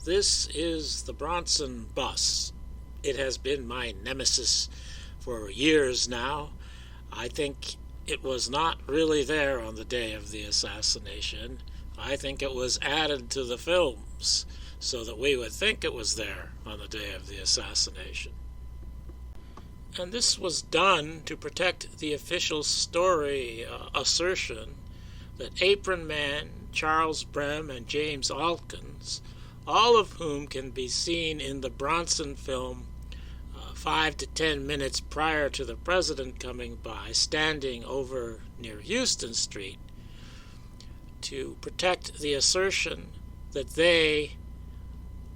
This is the Bronson bus. It has been my nemesis for years now. I think it was not really there on the day of the assassination. I think it was added to the films so that we would think it was there on the day of the assassination. And this was done to protect the official story assertion that Apron Man, Charles Brem, and James Alkins, all of whom can be seen in the Bronson film 5 to 10 minutes prior to the president coming by, standing over near Houston Street, to protect the assertion that they,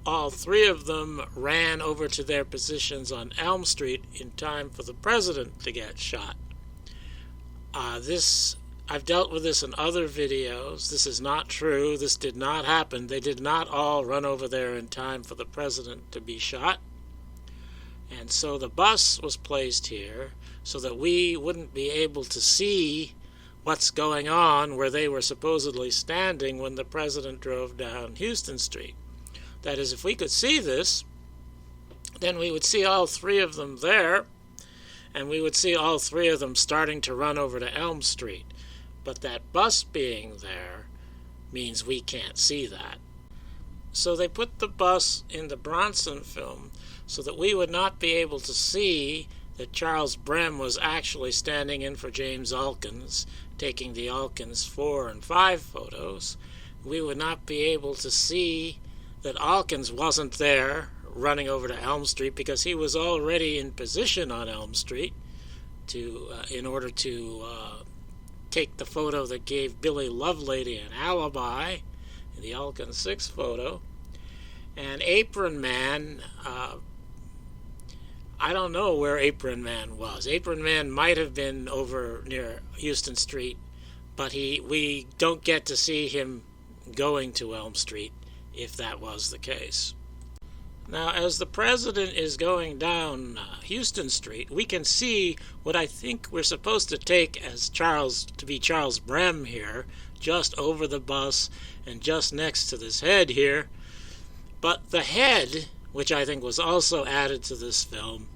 all three of them, ran over to their positions on Elm Street in time for the president to get shot. I've dealt with this in other videos. This is not true. This did not happen. They did not all run over there in time for the president to be shot. And so the bus was placed here so that we wouldn't be able to see what's going on where they were supposedly standing when the president drove down Houston Street. That is, if we could see this, then we would see all three of them there, and we would see all three of them starting to run over to Elm Street. But that bus being there means we can't see that. So they put the bus in the Bronson film so that we would not be able to see that Charles Brem was actually standing in for James Alkins, taking the Alkins 4 and 5 photos. We would not be able to see that Alkins wasn't there running over to Elm Street because he was already in position on Elm Street in order to take the photo that gave Billy Lovelady an alibi, the Alkins 6 photo. And Apron Man, I don't know where Apron Man was. Apron Man might have been over near Houston Street, but we don't get to see him going to Elm Street if that was the case. Now, as the president is going down Houston Street, we can see what I think we're supposed to take as Charles Brem here, just over the bus and just next to this head here. But the head, which I think was also added to this film,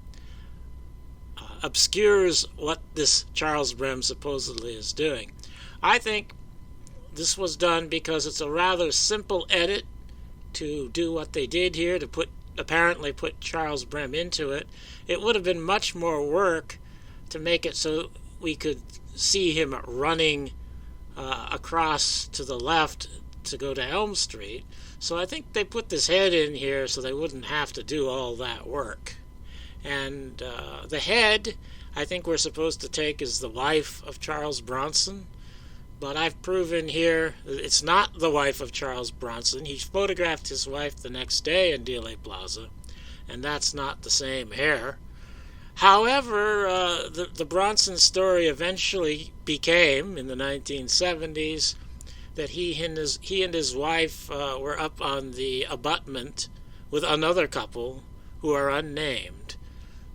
obscures what this Charles Brem supposedly is doing. I think this was done because it's a rather simple edit to do what they did here, to apparently put Charles Brem into it. It would have been much more work to make it so we could see him running across to the left to go to Elm Street. So I think they put this head in here so they wouldn't have to do all that work. And the head, I think we're supposed to take as the wife of Charles Bronson. But I've proven here that it's not the wife of Charles Bronson. He photographed his wife the next day in Dealey Plaza, and that's not the same hair. However, the Bronson story eventually became, in the 1970s, that he and his wife were up on the abutment with another couple who are unnamed.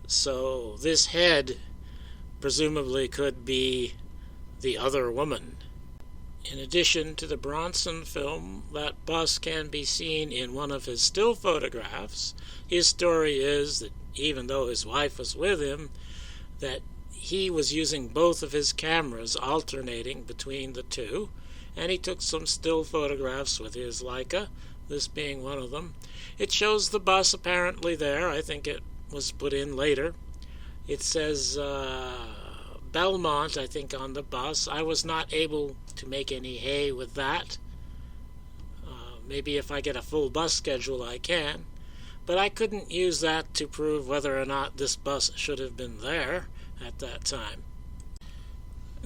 So this head presumably could be the other woman. In addition to the Bronson film, that bus can be seen in one of his still photographs. His story is that even though his wife was with him, that he was using both of his cameras, alternating between the two, and he took some still photographs with his Leica, this being one of them. It shows the bus apparently there. I think it was put in later. It says Belmont, I think, on the bus. I was not able to make any hay with that. Maybe if I get a full bus schedule I can. But I couldn't use that to prove whether or not this bus should have been there at that time.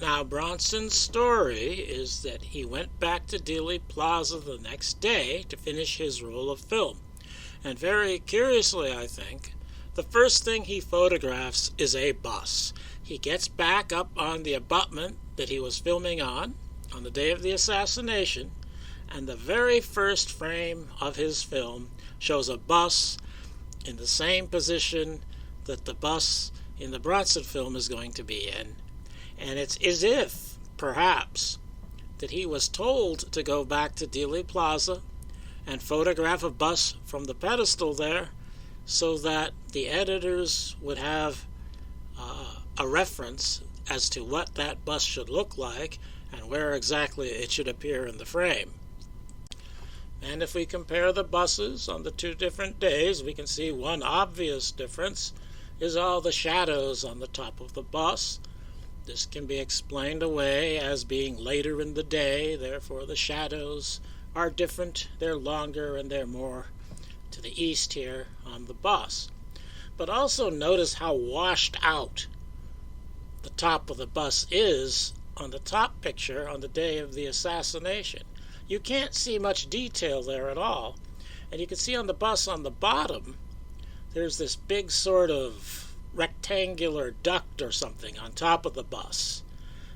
Now, Bronson's story is that he went back to Dealey Plaza the next day to finish his roll of film. And very curiously, I think, the first thing he photographs is a bus. He gets back up on the abutment that he was filming on the day of the assassination, and the very first frame of his film shows a bus in the same position that the bus in the Bronson film is going to be in. And it's as if, perhaps, that he was told to go back to Dealey Plaza and photograph a bus from the pedestal there so that the editors would have a reference as to what that bus should look like and where exactly it should appear in the frame. And if we compare the buses on the two different days, we can see one obvious difference is all the shadows on the top of the bus. This can be explained away as being later in the day, therefore the shadows are different, they're longer, and they're more to the east here on the bus. But also notice how washed out the top of the bus is on the top picture on the day of the assassination. You can't see much detail there at all. And you can see on the bus on the bottom, there's this big sort of rectangular duct or something on top of the bus.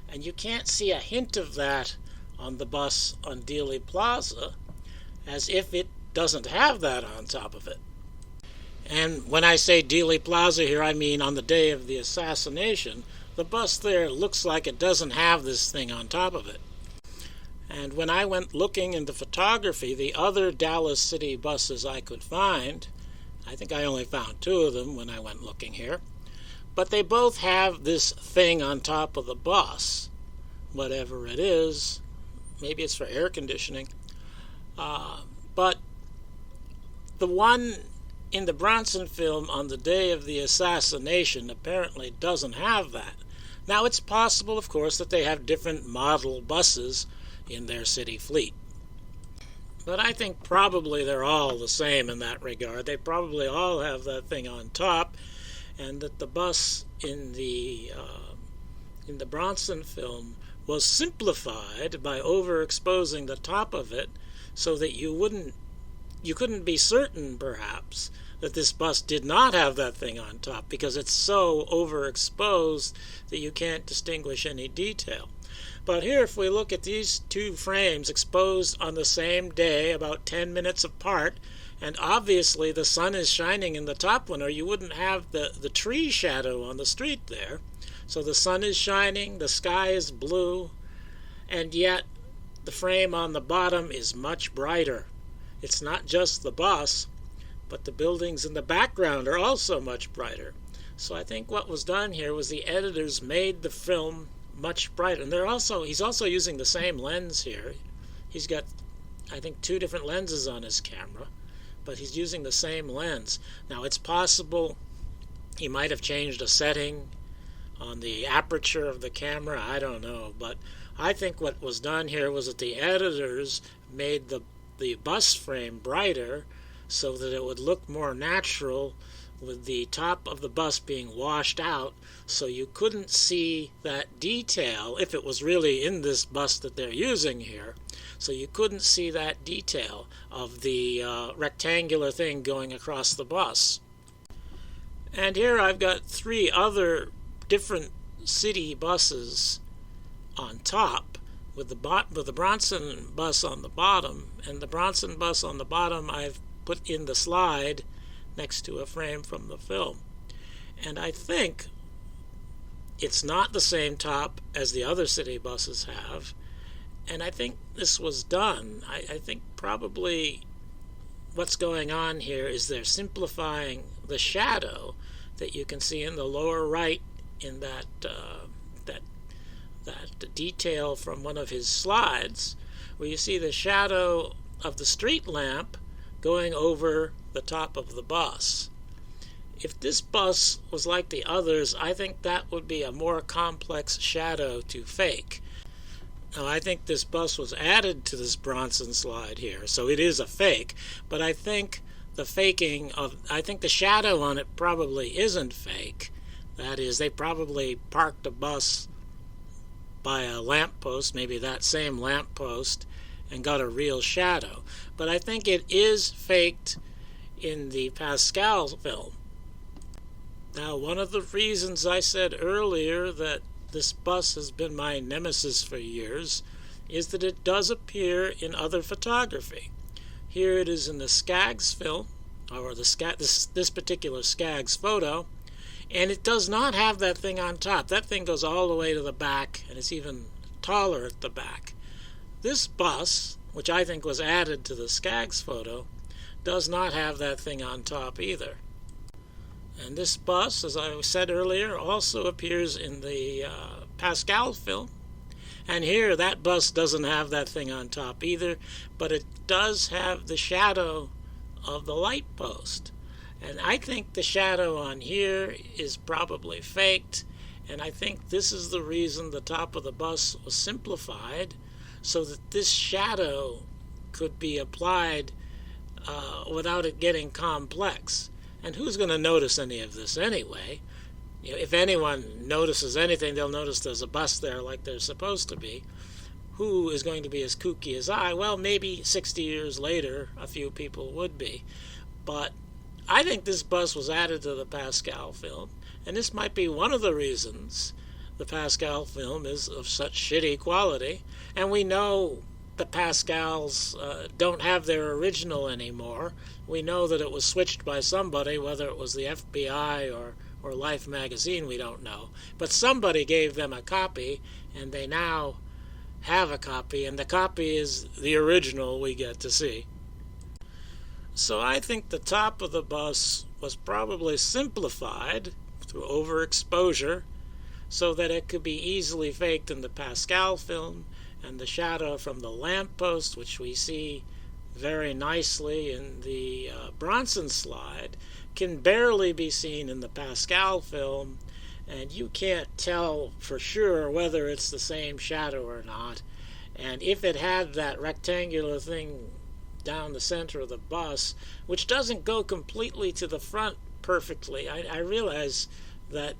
And you can't see a hint of that on the bus on Dealey Plaza, as if it doesn't have that on top of it. And when I say Dealey Plaza here, I mean on the day of the assassination, the bus there looks like it doesn't have this thing on top of it. And when I went looking into photography, the other Dallas City buses I could find, I think I only found two of them when I went looking here, but they both have this thing on top of the bus, whatever it is. Maybe it's for air conditioning. But the one in the Bronson film on the day of the assassination apparently doesn't have that. Now, it's possible, of course, that they have different model buses in their city fleet. But I think probably they're all the same in that regard. They probably all have that thing on top, and that the bus in the Bronson film was simplified by overexposing the top of it so that you couldn't be certain, perhaps, that this bus did not have that thing on top because it's so overexposed that you can't distinguish any detail. But here, if we look at these two frames exposed on the same day, about 10 minutes apart, and obviously the sun is shining in the top one, or you wouldn't have the tree shadow on the street there. So the sun is shining, the sky is blue, and yet the frame on the bottom is much brighter. It's not just the bus, but the buildings in the background are also much brighter. So I think what was done here was the editors made the film much brighter. And he's also using the same lens here. He's got, I think, two different lenses on his camera, but he's using the same lens. Now, it's possible he might have changed a setting on the aperture of the camera. I don't know, but I think what was done here was that the editors made the bus frame brighter so that it would look more natural with the top of the bus being washed out, so you couldn't see that detail if it was really in this bus that they're using here. So you couldn't see that detail of the rectangular thing going across the bus. And here I've got three other different city buses on top, with the Bronson bus on the bottom, and the Bronson bus on the bottom I've put in the slide next to a frame from the film. And I think it's not the same top as the other city buses have, and I think this was done. I think probably what's going on here is they're simplifying the shadow that you can see in the lower right in that detail from one of his slides, where you see the shadow of the street lamp going over the top of the bus. If this bus was like the others, I think that would be a more complex shadow to fake. Now, I think this bus was added to this Bronson slide here, so it is a fake, but I think the shadow on it probably isn't fake. That is, they probably parked a bus by a lamppost, maybe that same lamppost, and got a real shadow. But I think it is faked in the Pascal film. Now, one of the reasons I said earlier that this bus has been my nemesis for years is that it does appear in other photography. Here it is in the Skaggs film, or this particular Skaggs photo, and it does not have that thing on top. That thing goes all the way to the back, and it's even taller at the back. This bus, which I think was added to the Skaggs photo, does not have that thing on top either. And this bus, as I said earlier, also appears in the Pascal film. And here, that bus doesn't have that thing on top either, but it does have the shadow of the light post. And I think the shadow on here is probably faked, and I think this is the reason the top of the bus was simplified, so that this shadow could be applied without it getting complex. And who's going to notice any of this anyway? You know, if anyone notices anything, they'll notice there's a bus there like there's supposed to be. Who is going to be as kooky as I? Well, maybe 60 years later, a few people would be. But I think this bus was added to the Pascal film, and this might be one of the reasons the Pascal film is of such shitty quality. And we know the Pascals don't have their original anymore. We know that it was switched by somebody, whether it was the FBI or Life magazine, we don't know. But somebody gave them a copy, and they now have a copy, and the copy is the original we get to see. So I think the top of the bus was probably simplified through overexposure so that it could be easily faked in the Pascal film, and the shadow from the lamppost, which we see very nicely in the Bronson slide, can barely be seen in the Pascal film, and you can't tell for sure whether it's the same shadow or not. And if it had that rectangular thing down the center of the bus, which doesn't go completely to the front perfectly, I realize that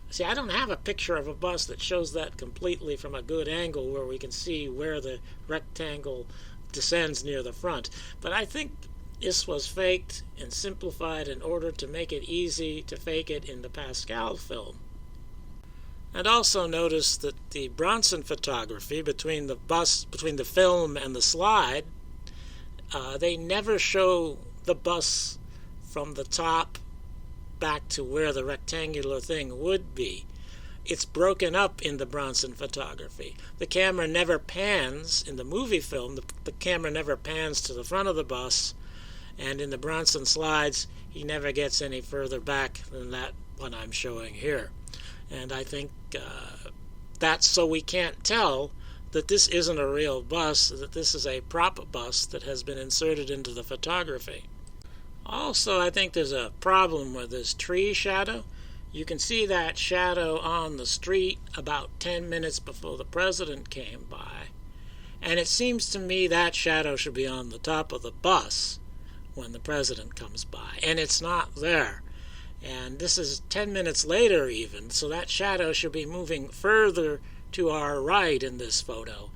see, I don't have a picture of a bus that shows that completely from a good angle where we can see where the rectangle descends near the front. But I think this was faked and simplified in order to make it easy to fake it in the Pascal film. And also notice that the Bronson photography between the film and the slide, they never show the bus from the top back to where the rectangular thing would be. It's broken up in the Bronson photography. The camera never pans in the movie film. The camera never pans to the front of the bus, and in the Bronson slides, he never gets any further back than that one I'm showing here. And I think that's so we can't tell that this isn't a real bus, that this is a prop bus that has been inserted into the photography. Also, I think there's a problem with this tree shadow. You can see that shadow on the street about 10 minutes before the president came by. And it seems to me that shadow should be on the top of the bus when the president comes by. And it's not there. And this is 10 minutes later even, so that shadow should be moving further to our right in this photo.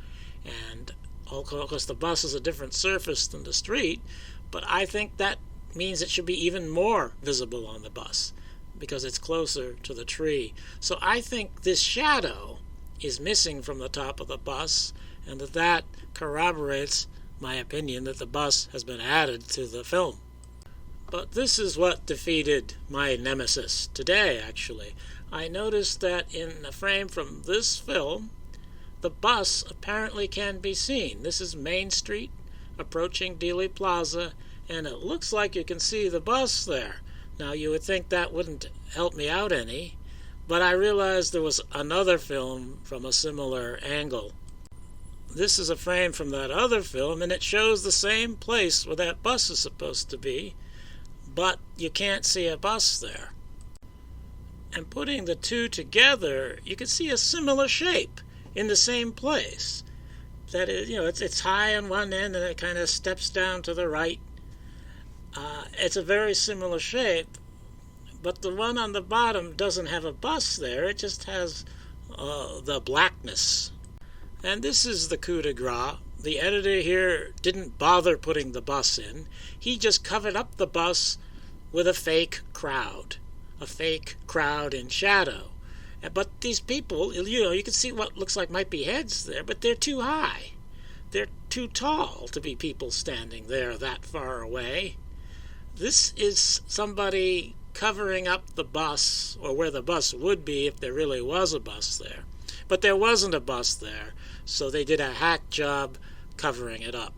And of course the bus is a different surface than the street, but I think that means it should be even more visible on the bus because it's closer to the tree. So I think this shadow is missing from the top of the bus, and that corroborates my opinion that the bus has been added to the film. But this is what defeated my nemesis today, actually. I noticed that in a frame from this film, the bus apparently can be seen. This is Main Street, approaching Dealey Plaza, and it looks like you can see the bus there. Now, you would think that wouldn't help me out any, but I realized there was another film from a similar angle. This is a frame from that other film, and it shows the same place where that bus is supposed to be, but you can't see a bus there. And putting the two together, you can see a similar shape in the same place. That is, it's high on one end and it kind of steps down to the right. It's a very similar shape, but the one on the bottom doesn't have a bus there. It just has the blackness. And this is the coup de grace. The editor here didn't bother putting the bus in. He just covered up the bus with a fake crowd in shadow. But these people, you can see what looks like might be heads there, but they're too high. They're too tall to be people standing there that far away. This is somebody covering up the bus, or where the bus would be if there really was a bus there. But there wasn't a bus there, so they did a hack job covering it up.